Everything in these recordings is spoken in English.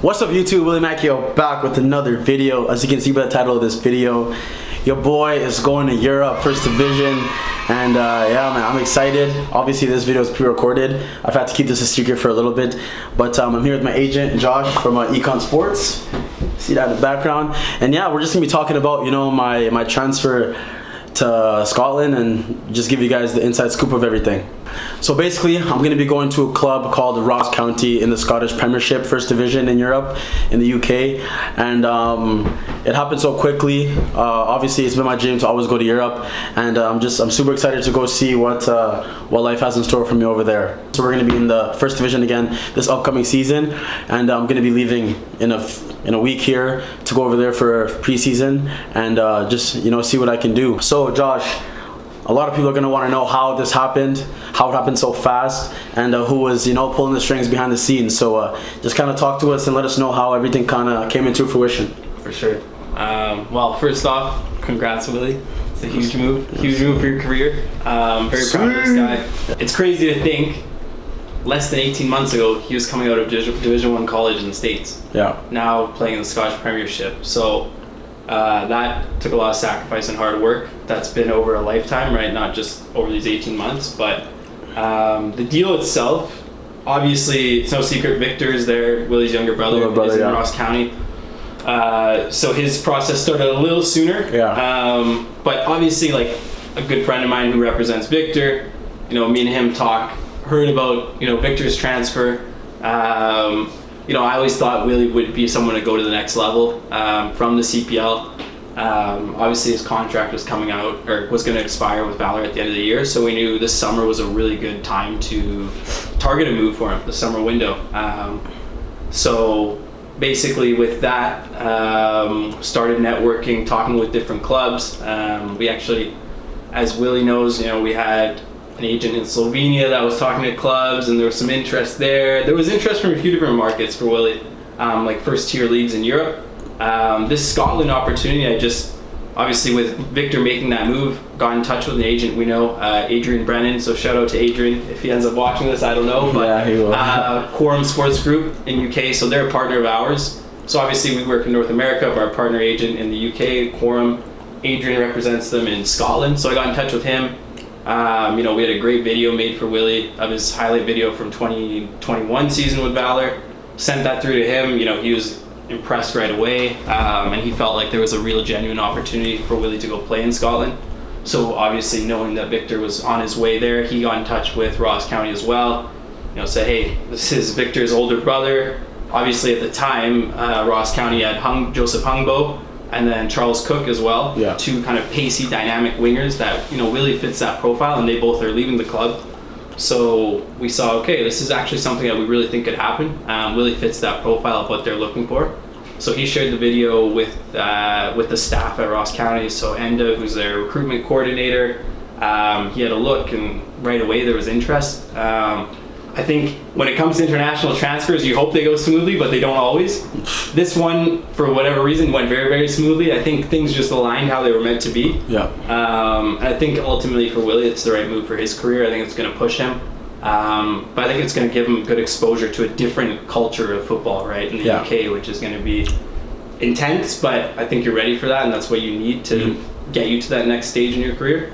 What's up YouTube, Akio back with another video. As you can see by the title of this video, your boy is going to Europe, first division, and yeah man, I'm excited. Obviously this video is pre-recorded. I've had to keep this a secret for a little bit, but I'm here with my agent Josh from Econ Sports. See that in the background, and yeah, we're just gonna be talking about, you know, my transfer to Scotland and just give you guys the inside scoop of everything. So basically, I'm going to be going to a club called Ross County in the Scottish Premiership, first division in Europe, in the UK, and it happened so quickly. Obviously, it's been my dream to always go to Europe, and I'm super excited to go see what life has in store for me over there. So we're going to be in the first division again this upcoming season, and I'm going to be leaving in a week here to go over there for preseason and just, you know, see what I can do. So Josh, a lot of people are going to want to know how this happened, how it happened so fast, and who was, you know, pulling the strings behind the scenes. So just kind of talk to us and let us know how everything kind of came into fruition. For sure. Well, first off, congrats, Willie. It's a huge move for your career. Very proud of this guy. It's crazy to think less than 18 months ago he was coming out of Division 1 college in the States. Yeah. Now playing in the Scottish Premiership. So that took a lot of sacrifice and hard work. That's been over a lifetime, right? Not just over these 18 months, but the deal itself, obviously it's no secret Victor is there, Willie's younger brother, is in Ross County. So his process started a little sooner. Yeah. But obviously, like, a good friend of mine who represents Victor, you know, me and him heard about, you know, Victor's transfer. You know, I always thought Willie would be someone to go to the next level from the CPL. Obviously his contract was coming out, or was going to expire with Valor at the end of the year, so we knew this summer was a really good time to target a move for him, the summer window. So basically with that, started networking, talking with different clubs. We actually, as Willie knows, you know, we had an agent in Slovenia that was talking to clubs, and there was some interest there. There was interest from a few different markets for Willie, like first tier leagues in Europe. This Scotland opportunity, I just, obviously with Victor making that move, got in touch with an agent we know, Adrian Brennan, so shout out to Adrian if he ends up watching this, I don't know, but yeah, he will. Quorum Sports Group in UK, so they're a partner of ours. So obviously we work in North America, but our partner agent in the UK, Quorum, Adrian represents them in Scotland, so I got in touch with him. You know, we had a great video made for Willie of his highlight video from 2021 season with Valor. Sent that through to him. You know, he was impressed right away, and he felt like there was a real genuine opportunity for Willie to go play in Scotland. So obviously knowing that Victor was on his way there, he got in touch with Ross County as well. You know, said, hey, this is Victor's older brother. Obviously at the time, Ross County had Joseph Hungbo and then Charles Cook as well. Yeah. Two kind of pacey, dynamic wingers that, you know, Willie fits that profile, and they both are leaving the club. So we saw, okay, this is actually something that we really think could happen. Willie fits that profile of what they're looking for. So he shared the video with the staff at Ross County. So Enda, who's their recruitment coordinator, he had a look, and right away there was interest. I think when it comes to international transfers, you hope they go smoothly, but they don't always. This one, for whatever reason, went very, very smoothly. I think things just aligned how they were meant to be. Yeah. I think ultimately for Willie, it's the right move for his career. I think it's going to push him. But I think it's going to give him good exposure to a different culture of football, right, in the UK, which is going to be intense, but I think you're ready for that, and that's what you need to get you to that next stage in your career.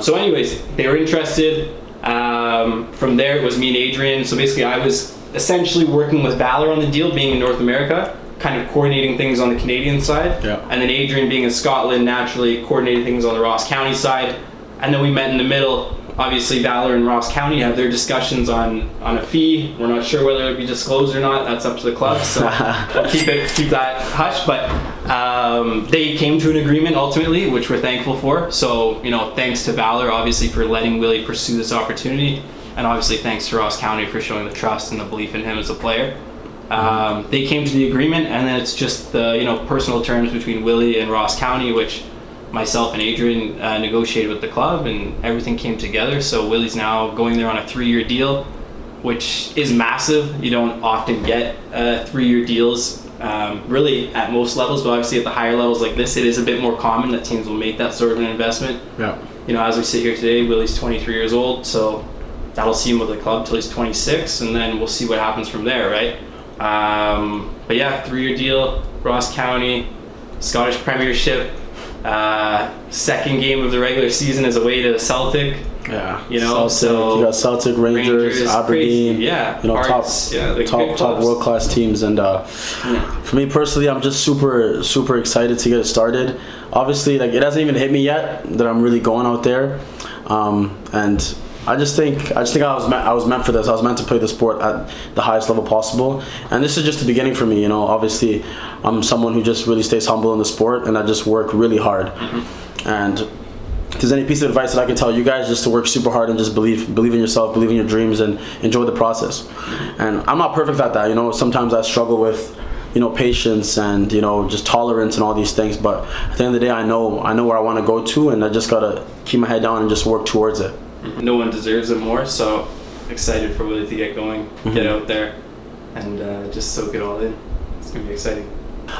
So anyways, they were interested. From there it was me and Adrian, so basically I was essentially working with Valor on the deal, being in North America, kind of coordinating things on the Canadian side, and then Adrian being in Scotland, naturally coordinating things on the Ross County side, and then we met in the middle. Obviously Valor and Ross County have their discussions on a fee. We're not sure whether it'll be disclosed or not, that's up to the club, so we'll keep that hush, but they came to an agreement ultimately, which we're thankful for. So, you know, thanks to Valor obviously for letting Willie pursue this opportunity, and obviously thanks to Ross County for showing the trust and the belief in him as a player. They came to the agreement, and then it's just the, you know, personal terms between Willie and Ross County, which myself and Adrian negotiated with the club, and everything came together. So Willie's now going there on a 3-year deal, which is massive. You don't often get 3-year deals really at most levels, but obviously at the higher levels like this, it is a bit more common that teams will make that sort of an investment. Yeah. You know, as we sit here today, Willie's 23 years old, so that'll see him with the club till he's 26, and then we'll see what happens from there, right? But yeah, 3-year deal, Ross County, Scottish Premiership. Second game of the regular season is away to Celtic. Yeah, you know, Celtic, so you got Celtic, Rangers, Aberdeen. Crazy. Yeah, you know, Hearts, top world class teams. And for me personally, I'm just super excited to get it started. Obviously, like, it hasn't even hit me yet that I'm really going out there, and I just think I was meant for this. I was meant to play the sport at the highest level possible, and this is just the beginning for me. You know, obviously, I'm someone who just really stays humble in the sport, and I just work really hard. And if there's any piece of advice that I can tell you guys, just to work super hard and just believe in yourself, believe in your dreams, and enjoy the process. And I'm not perfect at that. You know, sometimes I struggle with, you know, patience and, you know, just tolerance and all these things. But at the end of the day, I know where I want to go to, and I just gotta keep my head down and just work towards it. No one deserves it more, so excited for Willie to get going, get out there, and just soak it all in. It's gonna be exciting.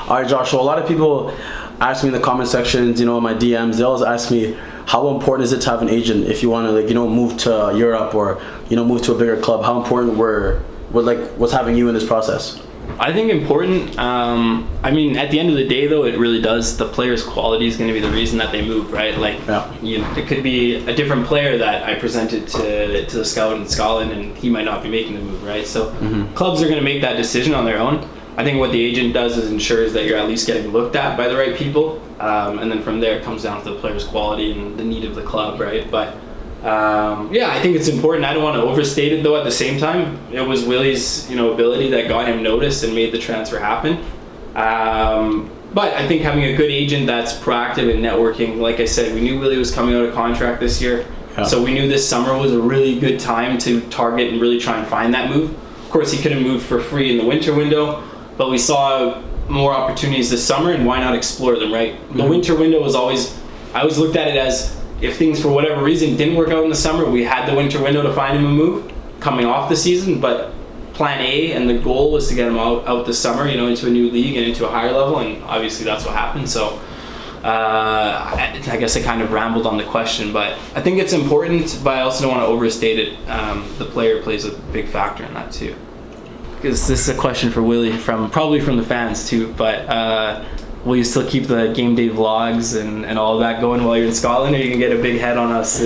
All right, Josh. So a lot of people ask me in the comment sections, you know, in my DMs, they always ask me, how important is it to have an agent if you want to, like, you know, move to Europe or, you know, move to a bigger club? How important what's having you in this process? I think important. I mean, at the end of the day, though, it really does. The player's quality is going to be the reason that they move, right? Like, it could be a different player that I presented to the scout in Scotland, and he might not be making the move, right? So clubs are going to make that decision on their own. I think what the agent does is ensures that you're at least getting looked at by the right people, and then from there it comes down to the player's quality and the need of the club, right? But yeah, I think it's important. I don't want to overstate it, though. At the same time, it was Willie's, you know, ability that got him noticed and made the transfer happen. But I think having a good agent that's proactive in networking, like I said, we knew Willie was coming out of contract this year, so we knew this summer was a really good time to target and really try and find that move. Of course, he could have moved for free in the winter window, but we saw more opportunities this summer, and why not explore them, right? The winter window was I always looked at it as, if things for whatever reason didn't work out in the summer, we had the winter window to find him a move coming off the season, but plan A and the goal was to get him out this summer, you know, into a new league and into a higher level, and obviously that's what happened. So I guess I kind of rambled on the question, but I think it's important, but I also don't want to overstate it. The player plays a big factor in that too. Because this is a question for Willie, probably from the fans too, but will you still keep the game day vlogs and all of that going while you're in Scotland, or you can get a big head on us?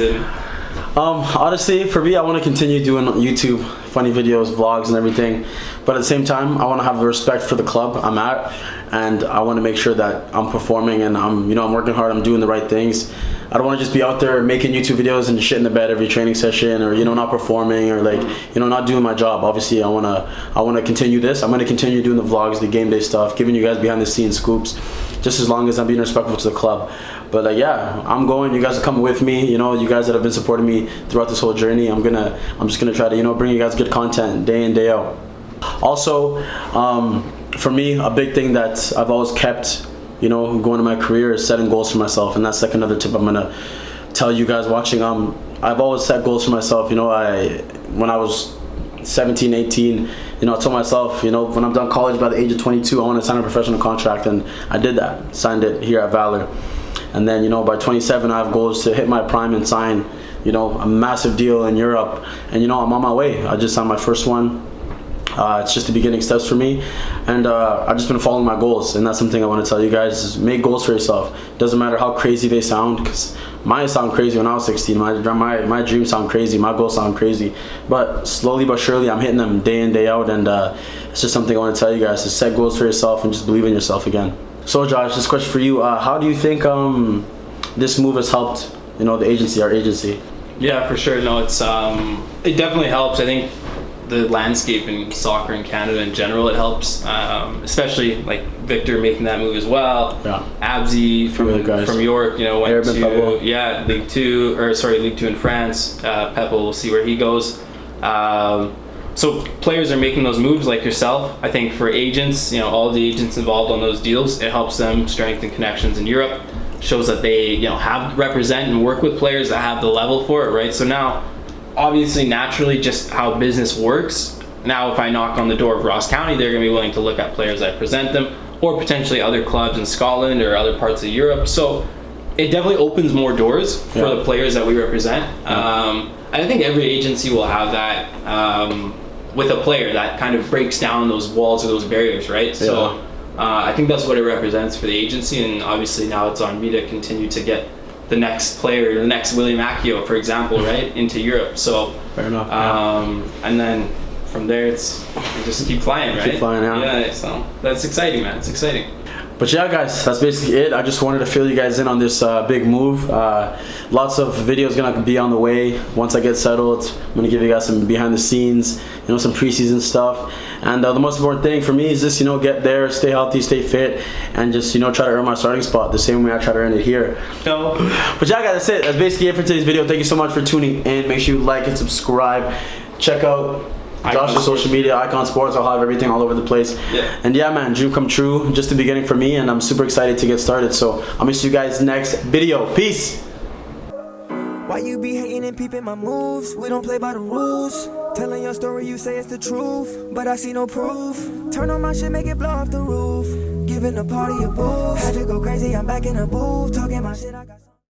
Honestly, for me, I want to continue doing YouTube, funny videos, vlogs, and everything. But at the same time, I want to have the respect for the club I'm at, and I want to make sure that I'm performing and I'm working hard, I'm doing the right things. I don't want to just be out there making YouTube videos and shit in the bed every training session, or, you know, not performing, or, like, you know, not doing my job. Obviously, I want to continue this. I'm going to continue doing the vlogs, the game day stuff, giving you guys behind the scenes scoops, just as long as I'm being respectful to the club. But like, yeah, I'm going. You guys are coming with me. You know, you guys that have been supporting me throughout this whole journey. I'm just gonna try to, you know, bring you guys good content day in, day out. Also, for me, a big thing that I've always kept, you know, going in my career is setting goals for myself, and that's like another tip I'm gonna tell you guys watching. I've always set goals for myself. You know, when I was 17, 18, you know, I told myself, you know, when I'm done college by the age of 22, I want to sign a professional contract, and I did that. Signed it here at Valor. And then, you know, by 27, I have goals to hit my prime and sign, you know, a massive deal in Europe. And, you know, I'm on my way. I just signed my first one. It's just the beginning steps for me. And I've just been following my goals. And that's something I want to tell you guys, is make goals for yourself. Doesn't matter how crazy they sound, because mine sound crazy when I was 16. My dreams sound crazy. My goals sound crazy. But slowly but surely, I'm hitting them day in, day out. And it's just something I want to tell you guys, to set goals for yourself and just believe in yourself again. So Josh, this question for you, how do you think this move has helped, you know, our agency? Yeah, for sure. No, it's it definitely helps. I think the landscape in soccer in Canada in general, it helps, especially like Victor making that move as well. Yeah. Abzi from York, you know, went to League Two in France. Pepe, we'll see where he goes. So players are making those moves like yourself. I think for agents, you know, all of the agents involved on those deals, it helps them strengthen connections in Europe. Shows that they, you know, represent and work with players that have the level for it, right? So now, obviously, naturally, just how business works. Now, if I knock on the door of Ross County, they're going to be willing to look at players that present them, or potentially other clubs in Scotland or other parts of Europe. So it definitely opens more doors for the players that we represent. And I think every agency will have that. with a player that kind of breaks down those walls or those barriers, right? So I think that's what it represents for the agency, and obviously now it's on me to continue to get the next player, the next William Akio, for example, right, into Europe. So fair enough. And then from there, it's you just keep flying, right? Keep flying out. Yeah, so that's exciting, man. It's exciting. But yeah, guys, that's basically it. I just wanted to fill you guys in on this big move. Lots of videos gonna be on the way once I get settled. I'm gonna give you guys some behind the scenes, you know, some preseason stuff. And the most important thing for me is just, you know, get there, stay healthy, stay fit, and just, you know, try to earn my starting spot the same way I try to earn it here. So, but yeah, guys, that's it. That's basically it for today's video. Thank you so much for tuning in. Make sure you like and subscribe. Check out Josh's social media, Icon Sports. I'll have everything all over the place. Yeah. And yeah, man, dream come true. Just the beginning for me, and I'm super excited to get started. So I'll miss you guys next video. Peace. Why you be hating and peeping my moves? We don't play by the rules. Telling your story, you say it's the truth, but I see no proof. Turn on my shit, make it blow off the roof. Giving the party a boost. Had to go crazy, I'm back in the booth. Talking my shit, I got